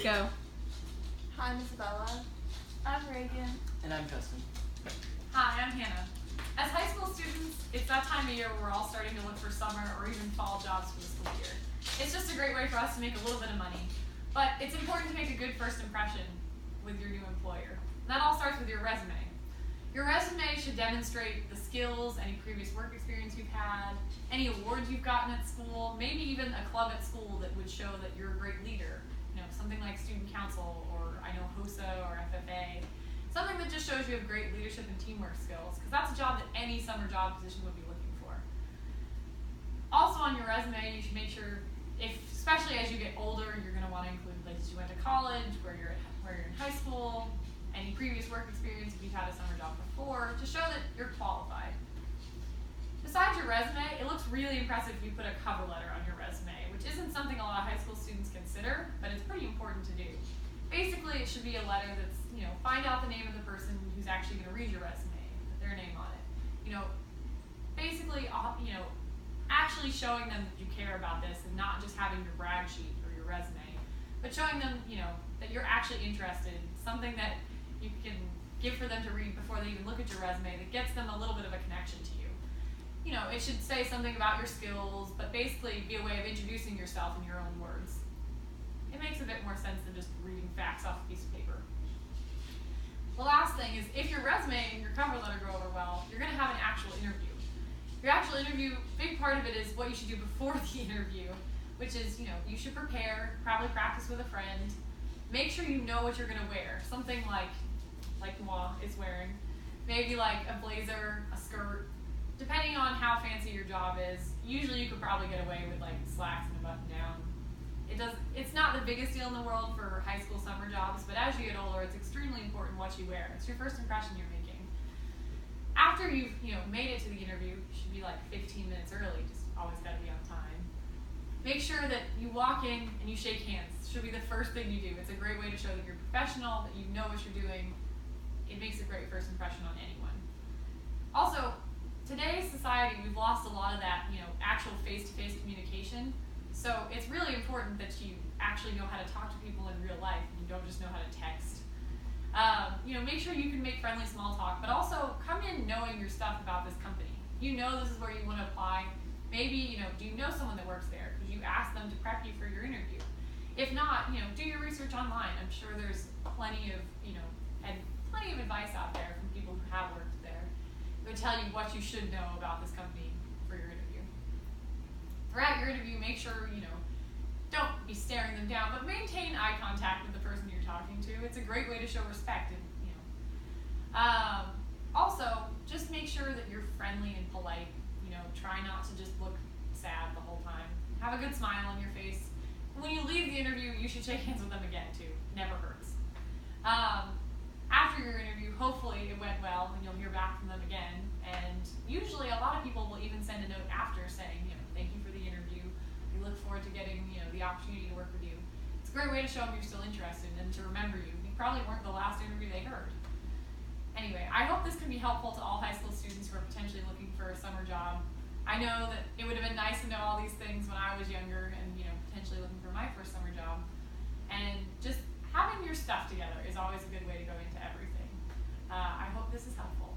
Go. Hi, I'm Isabella. I'm Reagan. And I'm Justin. Hi, I'm Hannah. As high school students, it's that time of year where we're all starting to look for summer or even fall jobs for the school year. It's just a great way for us to make a little bit of money. But it's important to make a good first impression with your new employer. And that all starts with your resume. Your resume should demonstrate the skills, any previous work experience you've had, any awards you've gotten at school, maybe even a club at school that would show that you're a great leader. You know, something like student council, or I know HOSA or FFA. Something that just shows you have great leadership and teamwork skills, because that's a job that any summer job position would be looking for. Also on your resume, you should make sure, especially as you get older, you're going to want to include places you went to college, where you're in high school, any previous work experience if you've had a summer job before, to show that you're qualified. Besides your resume, it looks really impressive if you put a cover letter on your resume, which isn't something a lot of high school students consider, but it's pretty important to do. Basically, it should be a letter that's, find out the name of the person who's actually going to read your resume, put their name on it. Basically, actually showing them that you care about this and not just having your brag sheet or your resume, but showing them, that you're actually interested, something that you can give for them to read before they even look at your resume that gets them a little bit of a connection to you. It should say something about your skills, but basically be a way of introducing yourself in your own words. It makes a bit more sense than just reading facts off a piece of paper. The last thing is, if your resume and your cover letter go over well, you're going to have an actual interview. Your actual interview, big part of it is what you should do before the interview, which is, you should prepare, probably practice with a friend. Make sure you know what you're going to wear. Something like moi is wearing. Maybe like a blazer, a skirt. Depending on how fancy your job is, usually you could probably get away with like slacks and a button down. It's not the biggest deal in the world for high school summer jobs, but as you get older, it's extremely important what you wear. It's your first impression you're making. After you've made it to the interview, you should be like 15 minutes early. Just always got to be on time. Make sure that you walk in and you shake hands. It should be the first thing you do. It's a great way to show that you're professional, that you know what you're doing. It makes a great first impression on anyone. Also, today's society, we've lost a lot of that actual face-to-face communication. So it's really important that you actually know how to talk to people in real life and you don't just know how to text. Make sure you can make friendly small talk, but also come in knowing your stuff about this company. You know this is where you want to apply. Maybe, do you know someone that works there? Could you ask them to prep you for your interview? If not, do your research online. I'm sure there's plenty of advice out there from people who have worked there. It would tell you what you should know about this company for your interview. Throughout your interview, make sure, don't be staring them down, but maintain eye contact with the person you're talking to. It's a great way to show respect. And, also, just make sure that you're friendly and polite. Try not to just look sad the whole time. Have a good smile on your face. When you leave the interview, you should shake hands with them again, too. Never hurts. After your interview, hopefully it went well and you'll hear back from them again. And usually a lot of people will even send a note after saying, thank you for the interview. We look forward to getting, the opportunity to work with you. It's a great way to show them you're still interested and to remember you. You probably weren't the last interview they heard. Anyway, I hope this can be helpful to all high school students who are potentially looking for a summer job. I know that it would have been nice to know all these things when I was younger and, potentially looking for my first summer job. And just having your stuff together is always a good way to go into everything. I hope this is helpful.